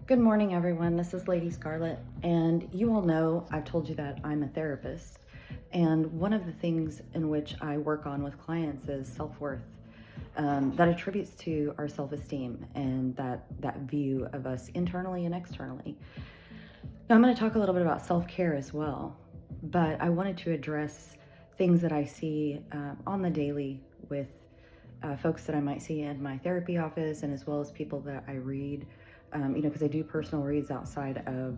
Good morning, everyone. This is Lady Scarlett, and you all know I've told you that I'm a therapist. And one of the things in which I work on with clients is self-worth, that attributes to our self-esteem and that view of us internally and externally. Now, I'm going to talk a little bit about self-care as well, but I wanted to address things that I see on the daily with folks that I might see in my therapy office, and as well as people that I read, because I do personal reads outside of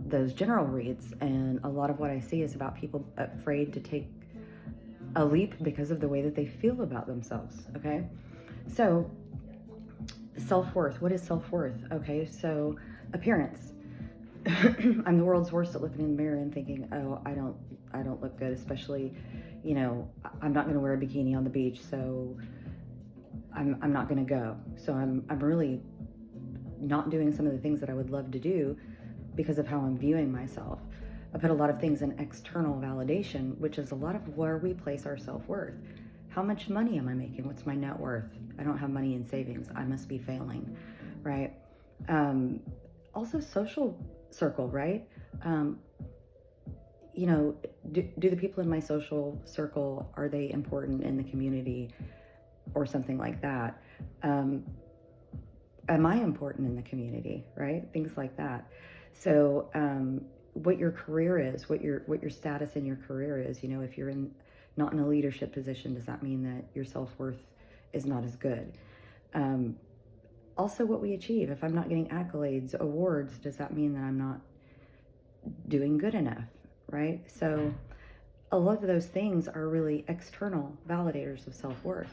those general reads. And a lot of what I see is about people afraid to take a leap because of the way that they feel about themselves. Okay. So, self-worth. What is self-worth? Okay. So, appearance. I'm the world's worst at looking in the mirror and thinking, oh, I don't look good, especially, I'm not going to wear a bikini on the beach, so I'm not going to go. So I'm really not doing some of the things that I would love to do because of how I'm viewing myself. I put a lot of things in external validation, which is a lot of where we place our self-worth. How much money am I making? What's my net worth? I don't have money in savings. I must be failing, right? Also social circle, right? Do the people in my social circle, are they important in the community or something like that? Am I important in the community, right? Things like that. So what your career is, what your status in your career is, if you're not in a leadership position, does that mean that your self-worth is not as good? Also what we achieve. If I'm not getting accolades, awards, does that mean that I'm not doing good enough, right? So a lot of those things are really external validators of self-worth.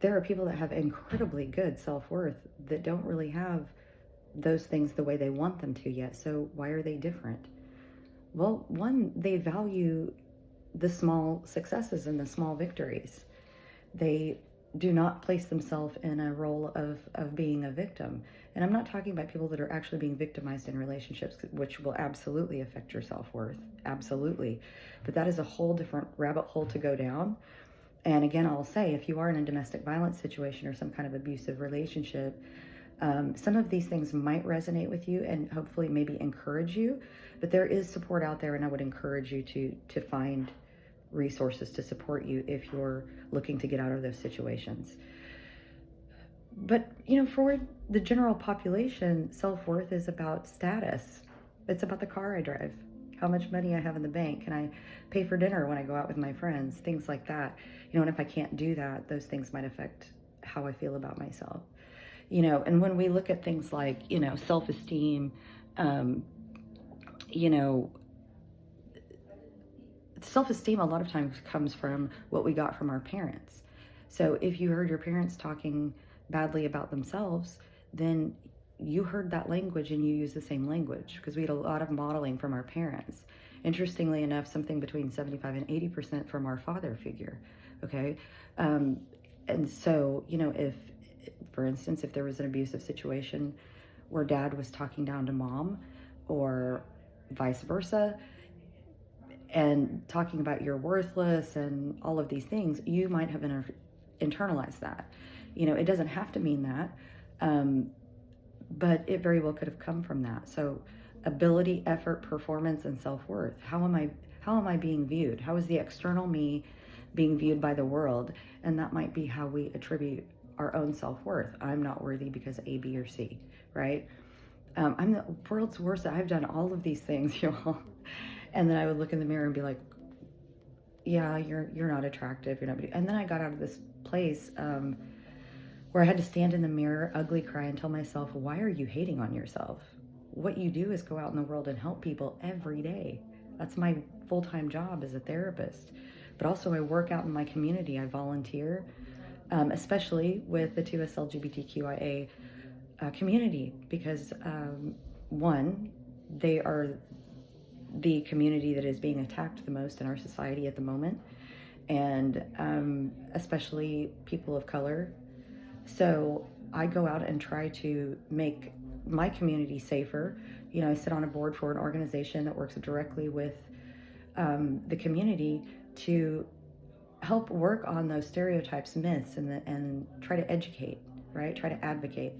There are people that have incredibly good self-worth that don't really have those things the way they want them to yet. So why are they different? Well, one, they value the small successes and the small victories. They do not place themselves in a role of being a victim. And I'm not talking about people that are actually being victimized in relationships, which will absolutely affect your self-worth. Absolutely. But that is a whole different rabbit hole to go down. And again, I'll say, if you are in a domestic violence situation or some kind of abusive relationship, some of these things might resonate with you and hopefully maybe encourage you. But there is support out there, and I would encourage you to find resources to support you if you're looking to get out of those situations. But, for the general population, self-worth is about status. It's about the car I drive, how much money I have in the bank, can I pay for dinner when I go out with my friends, things like that. And if I can't do that, those things might affect how I feel about myself. And when we look at things like, self-esteem, self-esteem a lot of times comes from what we got from our parents. So if you heard your parents talking badly about themselves, then you heard that language and you use the same language, because we had a lot of modeling from our parents. Interestingly enough, something between 75 and 80% from our father figure. Okay. And so, if, for instance, if there was an abusive situation where dad was talking down to mom, or vice versa, and talking about you're worthless and all of these things, you might have internalized that. It doesn't have to mean that, but it very well could have come from that. So ability, effort, performance, and self-worth. How am I being viewed? How is the external me being viewed by the world? And that might be how we attribute our own self-worth. I'm not worthy because A, B, or C, right? I'm the world's worst. I've done all of these things, y'all. And then I would look in the mirror and be like, yeah, you're not attractive. You're not. And then I got out of this place where I had to stand in the mirror, ugly cry, and tell myself, why are you hating on yourself? What you do is go out in the world and help people every day. That's my full-time job as a therapist. But also I work out in my community. I volunteer, especially with the 2S LGBTQIA community, because one, they are the community that is being attacked the most in our society at the moment, and especially people of color. So I go out and try to make my community safer. I sit on a board for an organization that works directly with the community to help work on those stereotypes, myths, and try to educate, right? Try to advocate.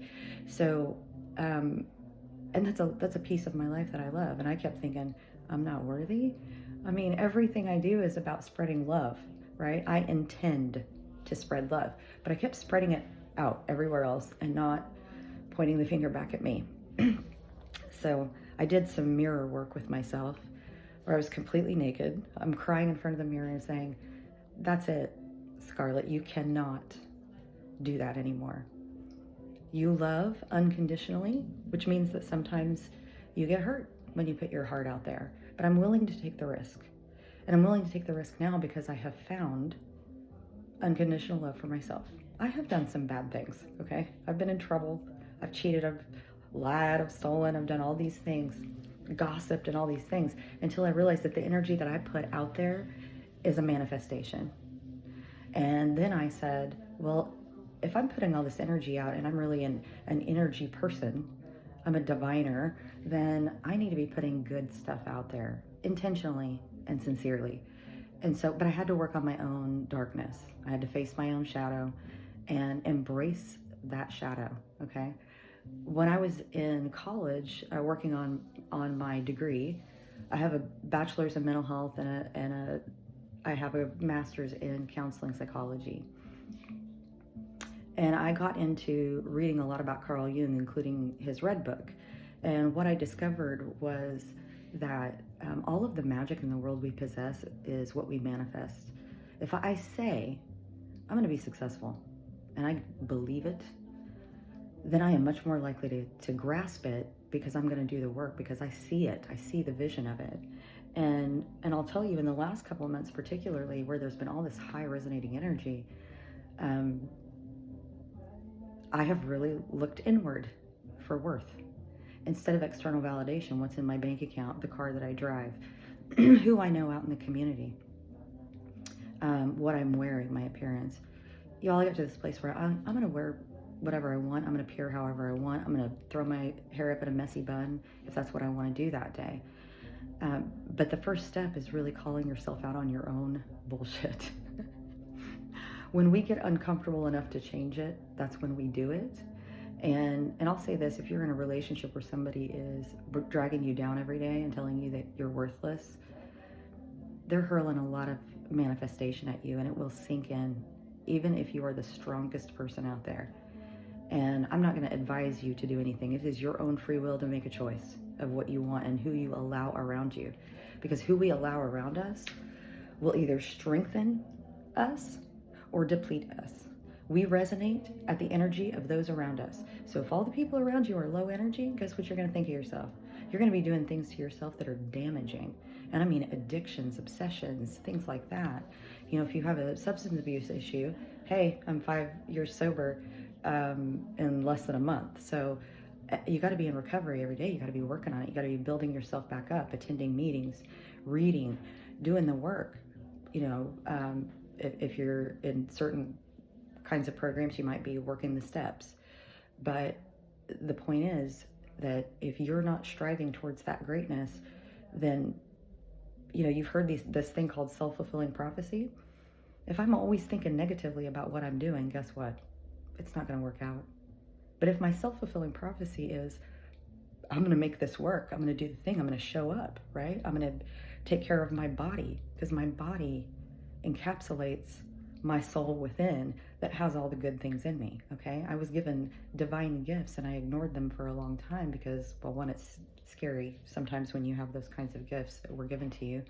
So And that's a piece of my life that I love. And I kept thinking, I'm not worthy. I mean, everything I do is about spreading love, right? I intend to spread love, but I kept spreading it out everywhere else and not pointing the finger back at me. So I did some mirror work with myself where I was completely naked. I'm crying in front of the mirror and saying, that's it, Scarlett, you cannot do that anymore. You love unconditionally, which means that sometimes you get hurt when you put your heart out there. But I'm willing to take the risk. And I'm willing to take the risk now because I have found unconditional love for myself. I have done some bad things, okay? I've been in trouble. I've cheated. I've lied. I've stolen. I've done all these things, gossiped and all these things until I realized that the energy that I put out there is a manifestation. And then I said, well, if I'm putting all this energy out and I'm really an energy person, I'm a diviner, then I need to be putting good stuff out there intentionally and sincerely. And so, but I had to work on my own darkness. I had to face my own shadow and embrace that shadow, okay? When I was in college, working on my degree, I have a bachelor's in mental health and I have a master's in counseling psychology. And I got into reading a lot about Carl Jung, including his Red Book. And what I discovered was that all of the magic in the world we possess is what we manifest. If I say, I'm going to be successful, and I believe it, then I am much more likely to grasp it because I'm going to do the work, because I see it. I see the vision of it. And I'll tell you, in the last couple of months particularly, where there's been all this high resonating energy, I have really looked inward for worth. Instead of external validation, what's in my bank account, the car that I drive, who I know out in the community, what I'm wearing, my appearance. Y'all, I get to this place where I'm going to wear whatever I want. I'm going to appear however I want. I'm going to throw my hair up in a messy bun if that's what I want to do that day. But the first step is really calling yourself out on your own bullshit. When we get uncomfortable enough to change it, that's when we do it. And I'll say this, if you're in a relationship where somebody is dragging you down every day and telling you that you're worthless, they're hurling a lot of manifestation at you, and it will sink in, even if you are the strongest person out there. And I'm not going to advise you to do anything. It is your own free will to make a choice of what you want and who you allow around you. Because who we allow around us will either strengthen us or deplete us. We resonate at the energy of those around us. So if all the people around you are low energy, guess what you're going to think of yourself? You're going to be doing things to yourself that are damaging. And I mean addictions, obsessions, things like that. You know, if you have a substance abuse issue, hey, I'm 5 years sober in less than a month. So you got to be in recovery every day. You got to be working on it. You got to be building yourself back up, attending meetings, reading, doing the work. You know, if you're in certain kinds of programs, you might be working the steps. But the point is that if you're not striving towards that greatness, then, you know, you've heard this thing called self-fulfilling prophecy. If I'm always thinking negatively about what I'm doing, guess what? It's not going to work out. But if my self-fulfilling prophecy is, I'm going to make this work, I'm going to do the thing, I'm going to show up, right? I'm going to take care of my body, because my body encapsulates my soul within that has all the good things in me, okay? I was given divine gifts and I ignored them for a long time because, well, one, it's scary sometimes when you have those kinds of gifts that were given to you.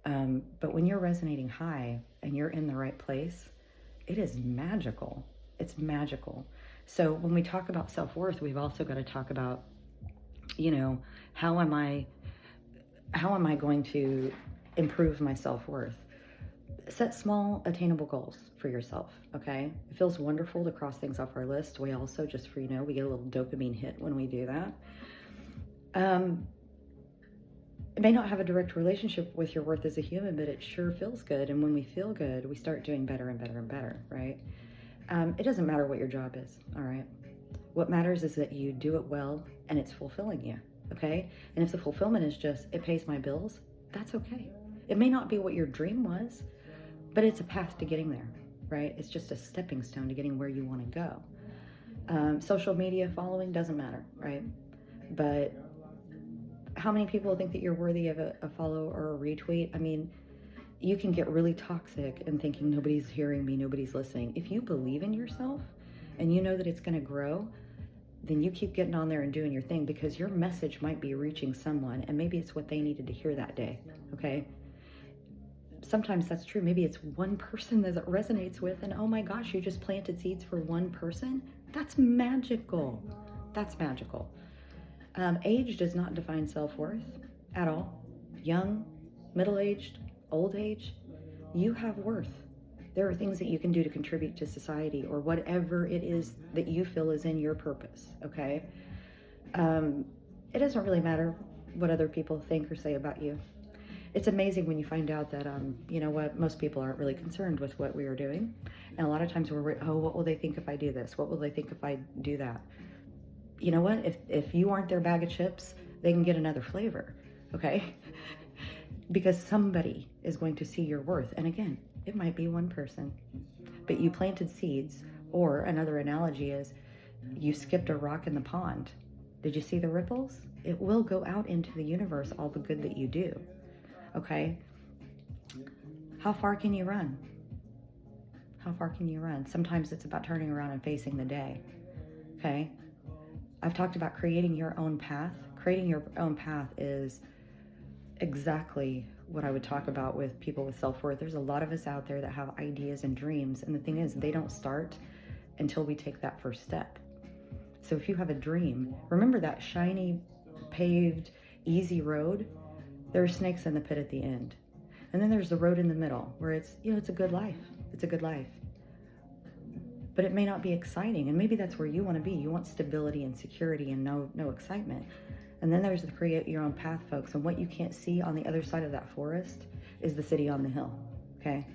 But when you're resonating high and you're in the right place, it is magical. It's magical. So when we talk about self-worth, we've also got to talk about, you know, how am I going to improve my self-worth? Set small, attainable goals for yourself, okay? It feels wonderful to cross things off our list. We also, just for you know, we get a little dopamine hit when we do that. It may not have a direct relationship with your worth as a human, but it sure feels good. And when we feel good, we start doing better and better and better, right? It doesn't matter what your job is, all right? What matters is that you do it well and it's fulfilling you, okay? And if the fulfillment is just, it pays my bills, that's okay. It may not be what your dream was, but it's a path to getting there, right? It's just a stepping stone to getting where you want to go. Social media following doesn't matter, right? But how many people think that you're worthy of a follow or a retweet? I mean, you can get really toxic and thinking nobody's hearing me, nobody's listening. If you believe in yourself and you know that it's going to grow, then you keep getting on there and doing your thing, because your message might be reaching someone and maybe it's what they needed to hear that day. Okay. Sometimes that's true. Maybe it's one person that it resonates with, and oh my gosh, you just planted seeds for one person. That's magical. That's magical. Age does not define self-worth at all. Young, middle-aged, old age, you have worth. There are things that you can do to contribute to society or whatever it is that you feel is in your purpose, okay? It doesn't really matter what other people think or say about you. It's amazing when you find out that, you know what, most people aren't really concerned with what we are doing. And a lot of times we're, oh, what will they think if I do this? What will they think if I do that? You know what? If you aren't their bag of chips, they can get another flavor, okay? Because somebody is going to see your worth. And again, it might be one person, but you planted seeds. Or another analogy is you skipped a rock in the pond. Did you see the ripples? It will go out into the universe, all the good that you do, okay? How far can you run? How far can you run? Sometimes it's about turning around and facing the day, okay? I've talked about creating your own path. Creating your own path is exactly what I would talk about with people with self-worth. There's a lot of us out there that have ideas and dreams, and the thing is, they don't start until we take that first step. So if you have a dream, remember that shiny, paved, easy road. There are snakes in the pit at the end. And then there's the road in the middle where it's, you know, it's a good life. It's a good life. But it may not be exciting, and maybe that's where you want to be. You want stability and security and no excitement. And then there's the create your own path, folks. And what you can't see on the other side of that forest is the city on the hill, okay?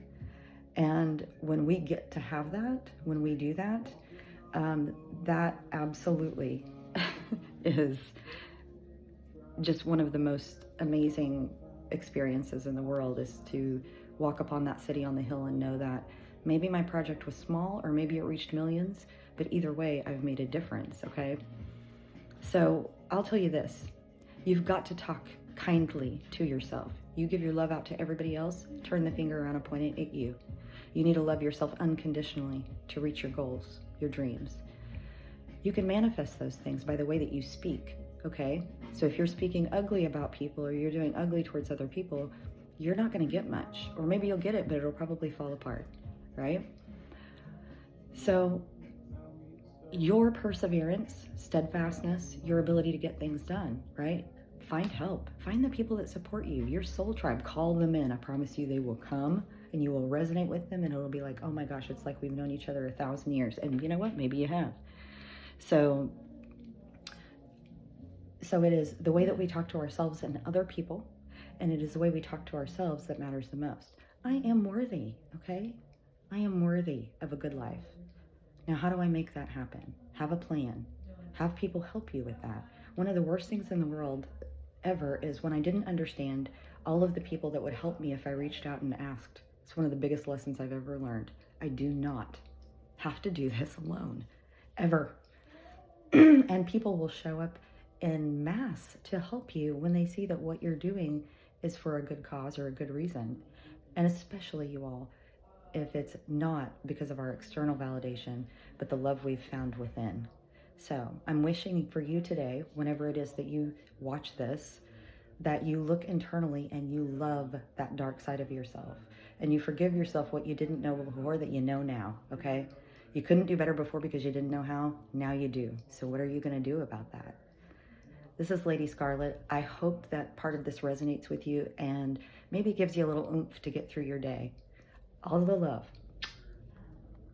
And when we get to have that, when we do that, that absolutely is just one of the most amazing experiences in the world, is to walk upon that city on the hill and know that maybe my project was small or maybe it reached millions, but either way, I've made a difference, okay? So I'll tell you this, you've got to talk kindly to yourself. You give your love out to everybody else, turn the finger around and point it at you. You need to love yourself unconditionally to reach your goals, your dreams. You can manifest those things by the way that you speak, okay? So if you're speaking ugly about people or you're doing ugly towards other people, you're not gonna get much. Or maybe you'll get it, but it'll probably fall apart, right? So your perseverance, steadfastness, your ability to get things done, right? Find help. Find the people that support you, your soul tribe. Call them in. I promise you they will come and you will resonate with them, and it'll be like, oh my gosh, it's like we've known each other 1,000 years. And you know what? Maybe you have. So it is the way that we talk to ourselves and other people, and it is the way we talk to ourselves that matters the most. I am worthy, okay? I am worthy of a good life. Now, how do I make that happen? Have a plan. Have people help you with that. One of the worst things in the world ever is when I didn't understand all of the people that would help me if I reached out and asked. It's one of the biggest lessons I've ever learned. I do not have to do this alone, ever. And people will show up en masse to help you when they see that what you're doing is for a good cause or a good reason. And especially you all, if it's not because of our external validation, but the love we've found within. So I'm wishing for you today, whenever it is that you watch this, that you look internally and you love that dark side of yourself. And you forgive yourself what you didn't know before that you know now, okay? You couldn't do better before because you didn't know how. Now you do. So what are you going to do about that? This is Lady Scarlett. I hope that part of this resonates with you and maybe gives you a little oomph to get through your day. All the love.